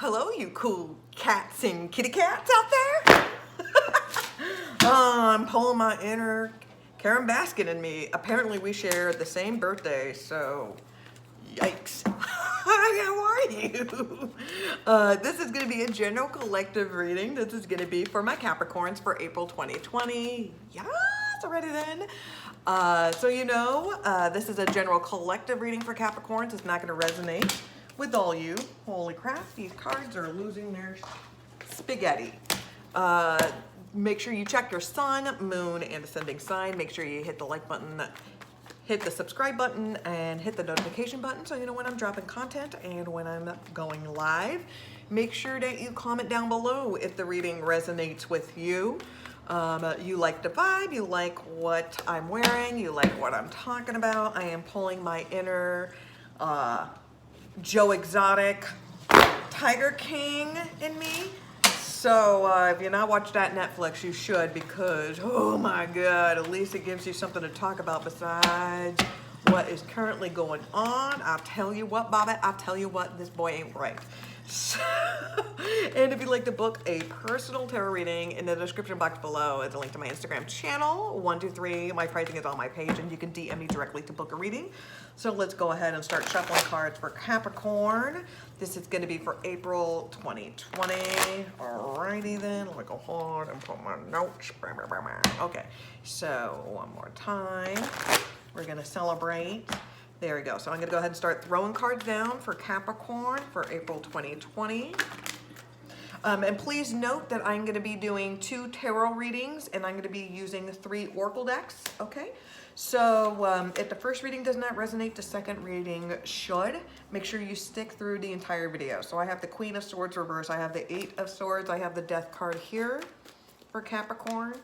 Hello, you cool cats and kitty cats out there. I'm pulling my inner Karen Baskin in me. Apparently we share the same birthday, so yikes. Hi, how are you? This is going to be a general collective reading. This is going to be for my Capricorns for April 2020. Yes, already then. This is a general collective reading for Capricorns. It's not going to resonate with all you. Holy crap, these cards are losing their spaghetti. Make sure you check your sun, moon, and ascending sign. Make sure you hit the like button, hit the subscribe button, and hit the notification button so you know when I'm dropping content and when I'm going live. Make sure that you comment down below if the reading resonates with you. You like the vibe, you like what I'm wearing, you like what I'm talking about. I am pulling my inner Joe Exotic Tiger King in me. So if you're not watching that Netflix, you should, because oh my god, at least it gives you something to talk about besides what is currently going on. I'll tell you what, Bobby, I'll tell you what, this boy ain't right. So, and if you'd like to book a personal tarot reading, in the description box below is a link to my Instagram channel, 123. My pricing is on my page, and you can DM me directly to book a reading. So let's go ahead and start shuffling cards for Capricorn. This is going to be for April 2020. Alrighty then, let me go ahead and put my notes. Okay, so one more time. We're going to celebrate. There we go. So I'm going to go ahead and start throwing cards down for Capricorn for April 2020. And please note that I'm going to be doing 2 tarot readings, and I'm going to be using 3 oracle decks. Okay. So if the first reading does not resonate, the second reading should. Make sure you stick through the entire video. So I have the Queen of Swords reverse. I have the 8 of Swords. I have the Death card here for Capricorn.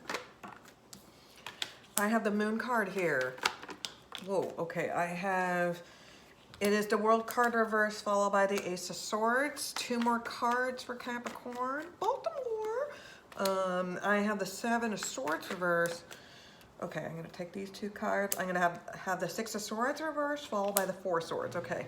I have the Moon card here. Whoa, okay, it is the World card reverse followed by the Ace of Swords. 2 more cards for Capricorn, Baltimore. I have the 7 of Swords reverse. Okay, I'm gonna take these 2 cards. I'm gonna have the 6 of Swords reverse followed by the 4 Swords, okay.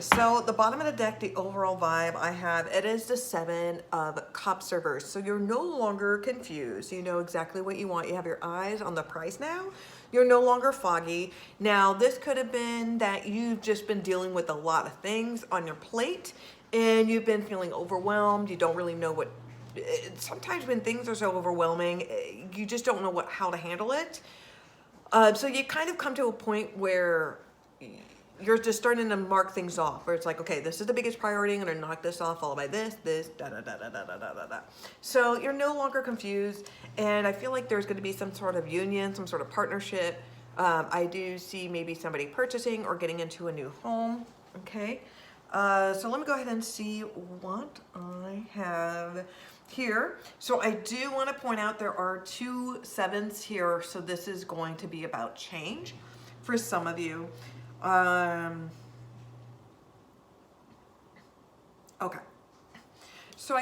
So the bottom of the deck, the overall vibe I have, it is the 7 of Cups reverse. So you're no longer confused. You know exactly what you want. You have your eyes on the prize now. You're no longer foggy. Now, this could have been that you've just been dealing with a lot of things on your plate and you've been feeling overwhelmed. You don't really know what, sometimes when things are so overwhelming, you just don't know how to handle it. So you kind of come to a point where you're just starting to mark things off, where it's like, okay, this is the biggest priority. I'm going to knock this off, followed by this, da da da da da da da da. So you're no longer confused, and I feel like there's going to be some sort of union, some sort of partnership. I do see maybe somebody purchasing or getting into a new home. Okay, so let me go ahead and see what I have here. So I do want to point out there are 2 7s here, so this is going to be about change for some of you. Okay, so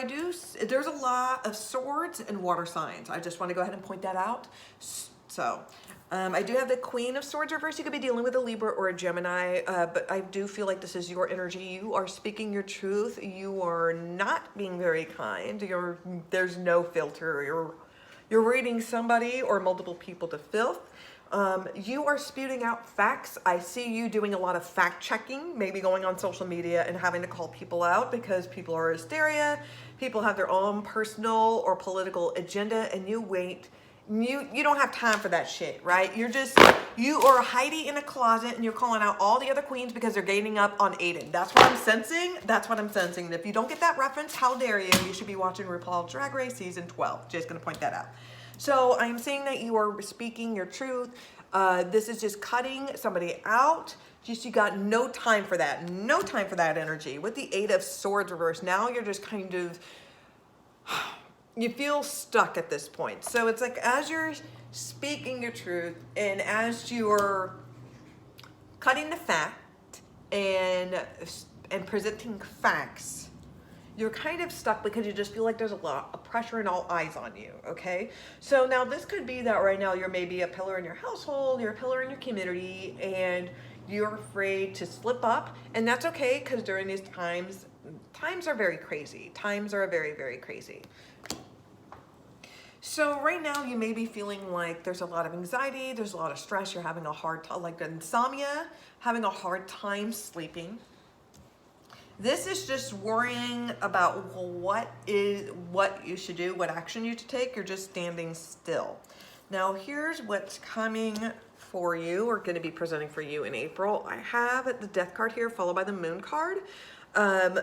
there's a lot of swords and water signs. I just want to go ahead and point that out. So I do have the Queen of Swords reverse. You could be dealing with a Libra or a Gemini, but I do feel like this is your energy. You are speaking your truth. You are not being very kind. There's no filter. You're reading somebody or multiple people to filth. You are spewing out facts. I see you doing a lot of fact checking, maybe going on social media and having to call people out because people are hysteria. People have their own personal or political agenda, and you don't have time for that shit, right? You are hiding in a closet and you're calling out all the other queens because they're gaining up on Aiden. That's what I'm sensing. That's what I'm sensing. And if you don't get that reference, how dare you? You should be watching RuPaul's Drag Race season 12. Just gonna point that out. So I'm saying that you are speaking your truth. This is just cutting somebody out. You got no time for that. No time for that energy. With the 8 of Swords reverse, now you're just kind of, you feel stuck at this point. So it's like as you're speaking your truth and as you're cutting the fact and presenting facts, you're kind of stuck because you just feel like there's a lot of pressure and all eyes on you, okay? So now this could be that right now you're maybe a pillar in your household, you're a pillar in your community, and you're afraid to slip up, and that's okay, because during these times, times are very crazy. Times are very, very crazy. So right now you may be feeling like there's a lot of anxiety, there's a lot of stress, you're having a hard time, like insomnia, having a hard time sleeping. This is just worrying about what you should do, what action you should take. You're just standing still. Now here's what's coming for you, or going to be presenting for you in April. I have the Death card here, followed by the Moon card. I'm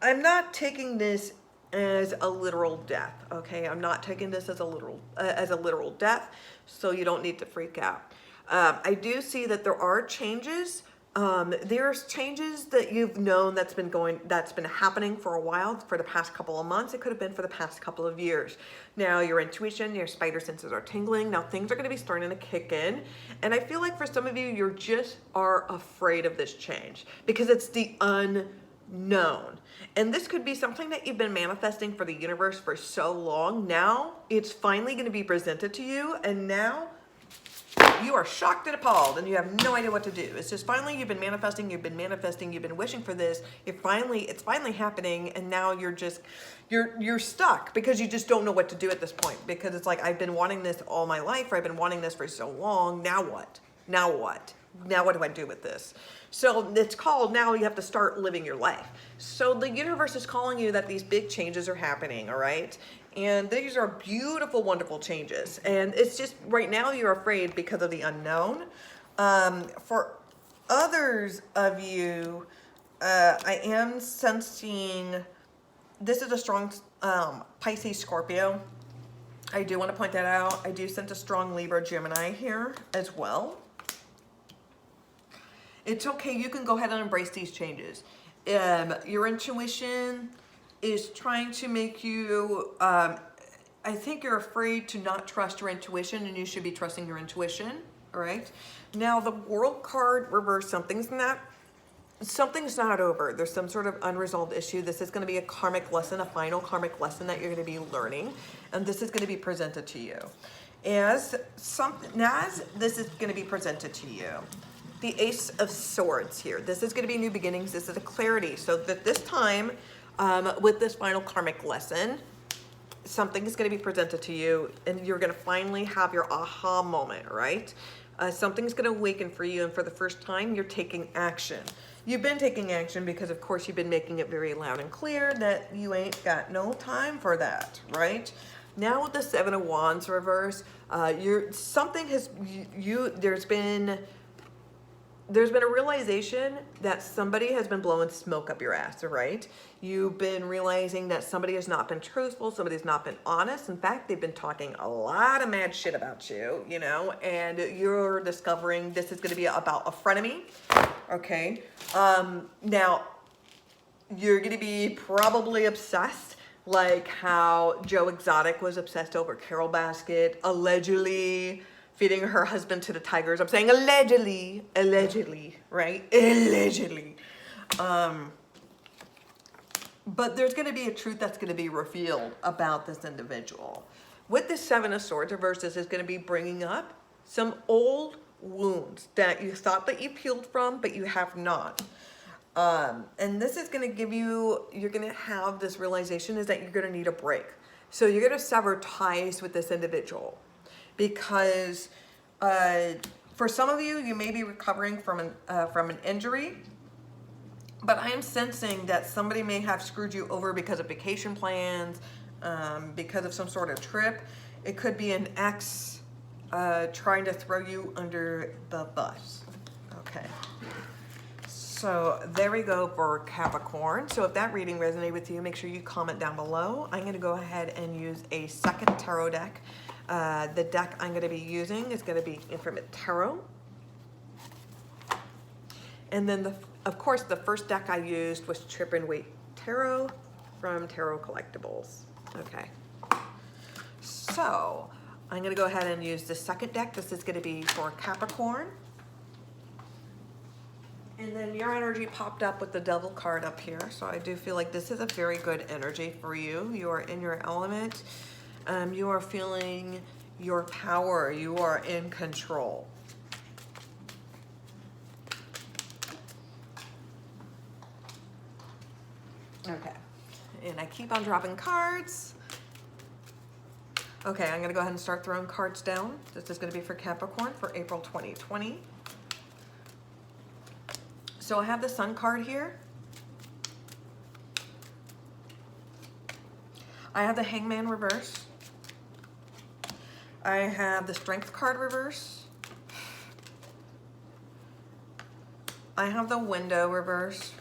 not taking this as a literal death, okay? I'm not taking this as a literal death, so you don't need to freak out. I do see that there are changes. There's changes that you've known that's been happening for a while, for the past couple of months. It could have been for the past couple of years. Now your intuition, your spider senses are tingling. Now things are going to be starting to kick in. And I feel like for some of you, you just are afraid of this change because it's the unknown. And this could be something that you've been manifesting for the universe for so long. Now it's finally going to be presented to you. And now you are shocked and appalled and you have no idea what to do. It's just finally you've been manifesting, you've been wishing for this. It's finally happening, and now you're stuck because you just don't know what to do at this point, because it's like, I've been wanting this all my life, or I've been wanting this for so long. Now what? Now what? Now what do I do with this? So it's called, now you have to start living your life. So the universe is calling you that these big changes are happening, all right? And these are beautiful, wonderful changes. And it's just right now you're afraid because of the unknown. For others of you, I am sensing, this is a strong Pisces, Scorpio. I do want to point that out. I do sense a strong Libra, Gemini here as well. It's okay. You can go ahead and embrace these changes. Your intuition is trying to make you, I think you're afraid to not trust your intuition, and you should be trusting your intuition, all right? Now the World card reverse, something's not over. There's some sort of unresolved issue. This is going to be a karmic lesson, a final karmic lesson that you're going to be learning, and this is going to be presented to you. As this is going to be presented to you, the Ace of Swords here. This is going to be new beginnings. This is a clarity. So that this time, with this final karmic lesson, something is going to be presented to you, and you're going to finally have your aha moment, right? Something's going to awaken for you, and for the first time, you're taking action. You've been taking action because, of course, you've been making it very loud and clear that you ain't got no time for that, right? Now with the Seven of Wands reverse, there's been a realization that somebody has been blowing smoke up your ass, all right? You've been realizing that somebody has not been truthful, somebody's not been honest. In fact, they've been talking a lot of mad shit about you, you know, and you're discovering this is going to be about a frenemy, okay? Now, you're going to be probably obsessed, like how Joe Exotic was obsessed over Carol Basket, allegedly feeding her husband to the tigers. I'm saying allegedly, right? Allegedly. But there's going to be a truth that's going to be revealed about this individual. With the Seven of Swords reverse, this is going to be bringing up some old wounds that you thought that you healed from, but you have not. And this is going to give you, you're going to have this realization is that you're going to need a break. So you're going to sever ties with this individual. Because for some of you, you may be recovering from an injury, but I am sensing that somebody may have screwed you over because of vacation plans, because of some sort of trip. It could be an ex trying to throw you under the bus. Okay. So there we go for Capricorn. So if that reading resonated with you, make sure you comment down below. I'm going to go ahead and use a second tarot deck. The deck I'm going to be using is going to be Infinite Tarot. And then, of course, the first deck I used was Trip and Wait Tarot from Tarot Collectibles. Okay. So I'm going to go ahead and use the second deck. This is going to be for Capricorn. And then your energy popped up with the Devil card up here. So I do feel like this is a very good energy for you. You are in your element. You are feeling your power. You are in control. Okay, and I keep on dropping cards. Okay, I'm gonna go ahead and start throwing cards down. This is gonna be for Capricorn for April 2020. So I have the Sun card here. I have the Hangman reverse. I have the Strength card reverse. I have the Window reverse.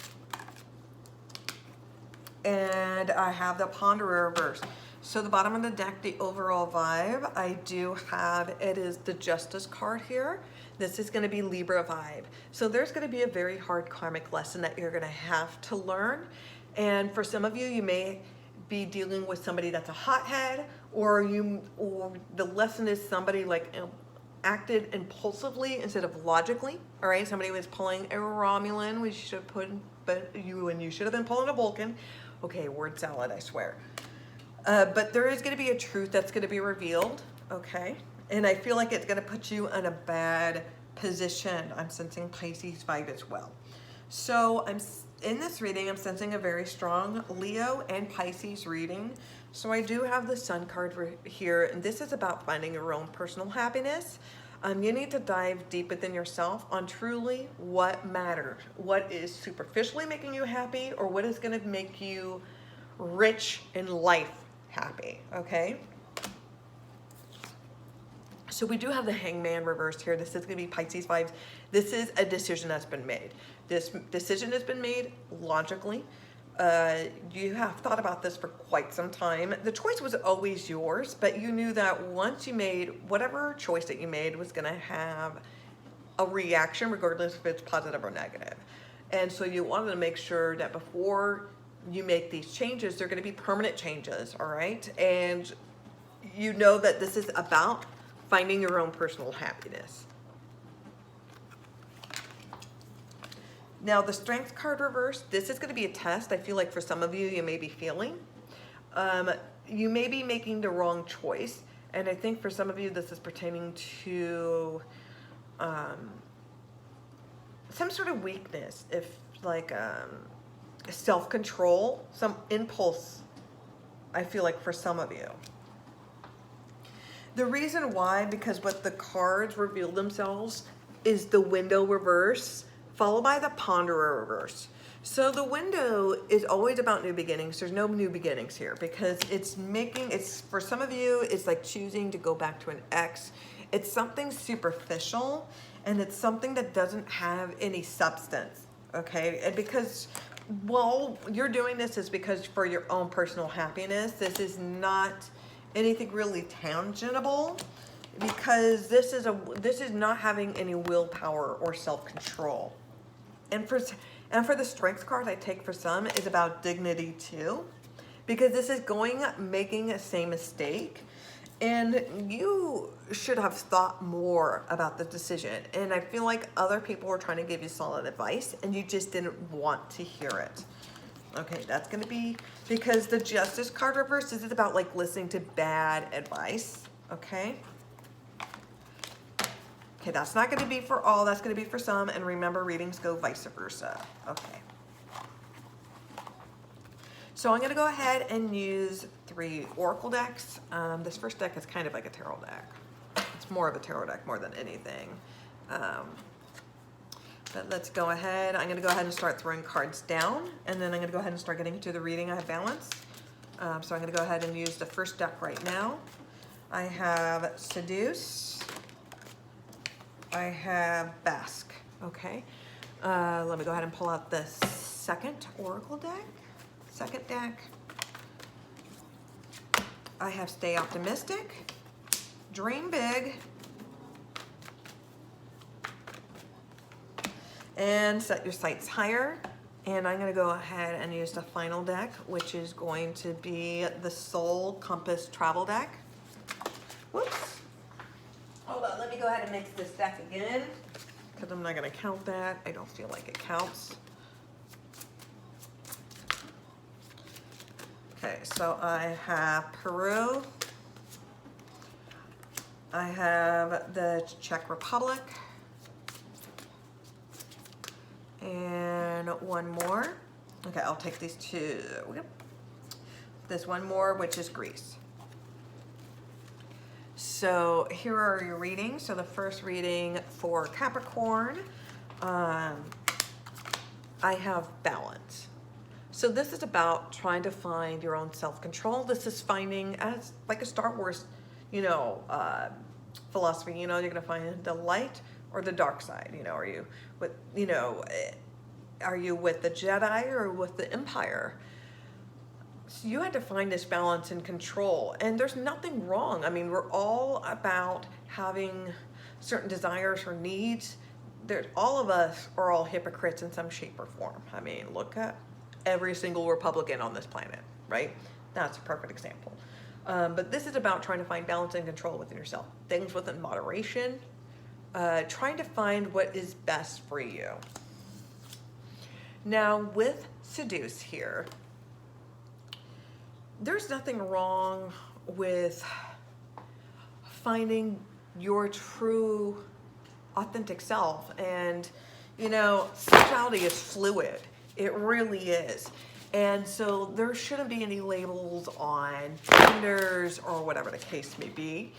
And I have the Ponderer reverse. So the bottom of the deck, the overall vibe, I do have, it is the Justice card here. This is going to be Libra vibe. So there's going to be a very hard karmic lesson that you're going to have to learn. And for some of you, you may be dealing with somebody that's a hothead, or the lesson is somebody like acted impulsively instead of logically. All right, somebody was pulling a Romulan, we should have put, you should have been pulling a Vulcan. Okay, word salad, I swear. But there is going to be a truth that's going to be revealed, okay? And I feel like it's going to put you in a bad position. I'm sensing Pisces vibe as well. So in this reading, I'm sensing a very strong Leo and Pisces reading. So I do have the Sun card here, and this is about finding your own personal happiness. You need to dive deep within yourself on truly what matters, what is superficially making you happy, or what is going to make you rich in life happy, okay? So we do have the Hangman reversed here. This is going to be Pisces vibes. This is a decision that's been made. This decision has been made logically. You have thought about this for quite some time. The choice was always yours, but you knew that once you made whatever choice that you made was going to have a reaction, regardless if it's positive or negative. And so you wanted to make sure that before you make these changes, they're going to be permanent changes, all right? And you know that this is about finding your own personal happiness. Now the Strength card reverse, this is going to be a test. I feel like for some of you, you may be feeling. You may be making the wrong choice. And I think for some of you, this is pertaining to some sort of weakness, if like self-control, some impulse, I feel like for some of you. The reason why, because what the cards reveal themselves is the Window reverse, followed by the Ponderer reverse. So the Window is always about new beginnings. There's no new beginnings here because it's for some of you, it's like choosing to go back to an ex. It's something superficial and it's something that doesn't have any substance, okay? And because, well, you're doing this is because for your own personal happiness. This is not anything really tangible, because this is not having any willpower or self-control. And for the Strength card I take for some is about dignity too, because this is making the same mistake, and you should have thought more about the decision. And I feel like other people were trying to give you solid advice and you just didn't want to hear it. Okay, that's going to be because the Justice card reverse is about like listening to bad advice, okay? Okay, that's not going to be for all, that's going to be for some, and remember, readings go vice versa. Okay. So I'm going to go ahead and use 3 oracle decks. This first deck is kind of like a tarot deck. It's more of a tarot deck more than anything. But let's go ahead. I'm going to go ahead and start throwing cards down, and then I'm going to go ahead and start getting into the reading. I have balance. So I'm going to go ahead and use the first deck right now. I have Seduce. I have Basque. Okay. Let me go ahead and pull out the second oracle deck. Second deck. I have Stay Optimistic, Dream Big, and Set Your Sights Higher. And I'm going to go ahead and use the final deck, which is going to be the Soul Compass Travel deck. Whoops. Hold on, let me go ahead and mix this deck again, because I'm not going to count that. I don't feel like it counts. Okay, so I have Peru. I have the Czech Republic. And one more. Okay, I'll take these two. Yep. This one more, which is Greece. So here are your readings. So the first reading for Capricorn, I have balance. So this is about trying to find your own self-control. This is finding, as like a Star Wars, philosophy, you're going to find the light or the dark side. Are you with, are you with the Jedi or with the Empire? So you had to find this balance and control, and there's nothing wrong. I mean, we're all about having certain desires or needs. All of us are all hypocrites in some shape or form. I mean, look at every single Republican on this planet, right? That's a perfect example. But this is about trying to find balance and control within yourself. Things within moderation, trying to find what is best for you. Now, with seduce here, there's nothing wrong with finding your true, authentic self. And, sexuality is fluid. It really is. And so there shouldn't be any labels on genders or whatever the case may be.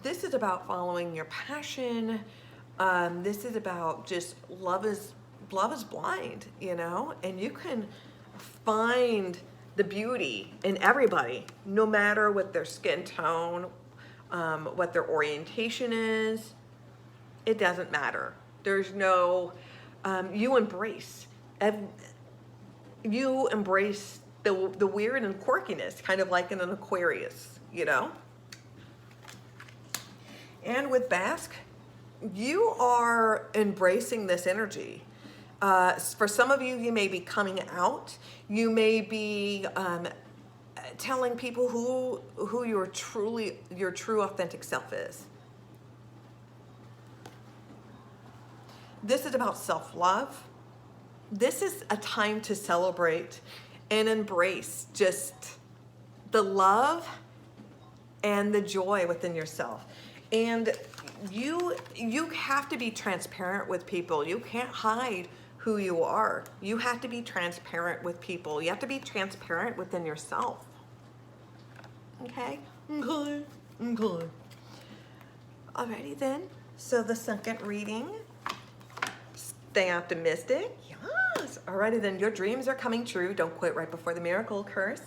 This is about following your passion. This is about just love is blind, and you can find the beauty in everybody, no matter what their skin tone, what their orientation is. It doesn't matter. There's no, you embrace the weird and quirkiness, kind of like in an Aquarius, And with Basque, you are embracing this energy. For some of you, you may be coming out. You may be telling people who your true authentic self is. This is about self-love. This is a time to celebrate and embrace just the love and the joy within yourself. And you have to be transparent with people. You can't hide who you are. You have to be transparent with people. You have to be transparent within yourself. Okay? Okay. Alrighty then. So the second reading, stay optimistic. Yes. Alrighty then. Your dreams are coming true. Don't quit right before the miracle occurs.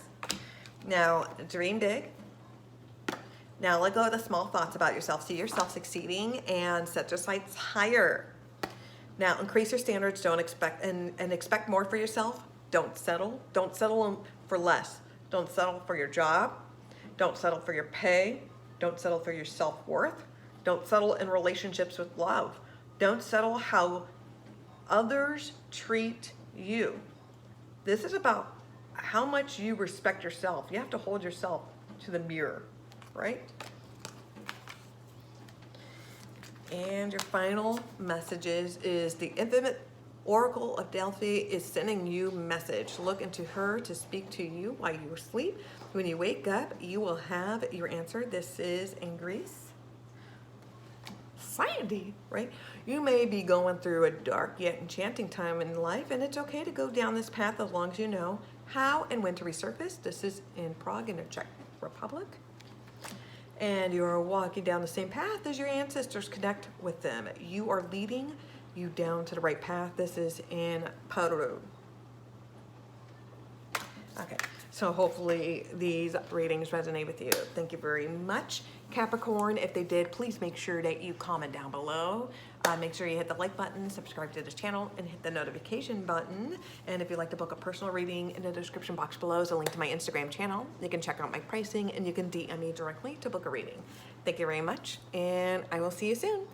Now, dream big. Now let go of the small thoughts about yourself. See yourself succeeding and set your sights higher. Now increase your standards. Don't expect and expect more for yourself. Don't settle. Don't settle for less. Don't settle for your job. Don't settle for your pay. Don't settle for your self-worth. Don't settle in relationships with love. Don't settle how others treat you. This is about how much you respect yourself. You have to hold yourself to the mirror, right? And your final messages is the infinite Oracle of Delphi is sending you a message. Look into her to speak to you while you sleep. When you wake up, you will have your answer. This is in Greece. Sandy, right? You may be going through a dark yet enchanting time in life, and it's okay to go down this path as long as you know how and when to resurface. This is in Prague in the Czech Republic. And you're walking down the same path as your ancestors. Connect with them. You are leading you down to the right path. This is in Peru. Okay, so hopefully these readings resonate with you. Thank you very much, Capricorn. If they did, please make sure that you comment down below. Make sure you hit the like button, subscribe to this channel, and hit the notification button. And if you'd like to book a personal reading, in the description box below is a link to my Instagram channel. You can check out my pricing, and you can DM me directly to book a reading. Thank you very much, and I will see you soon.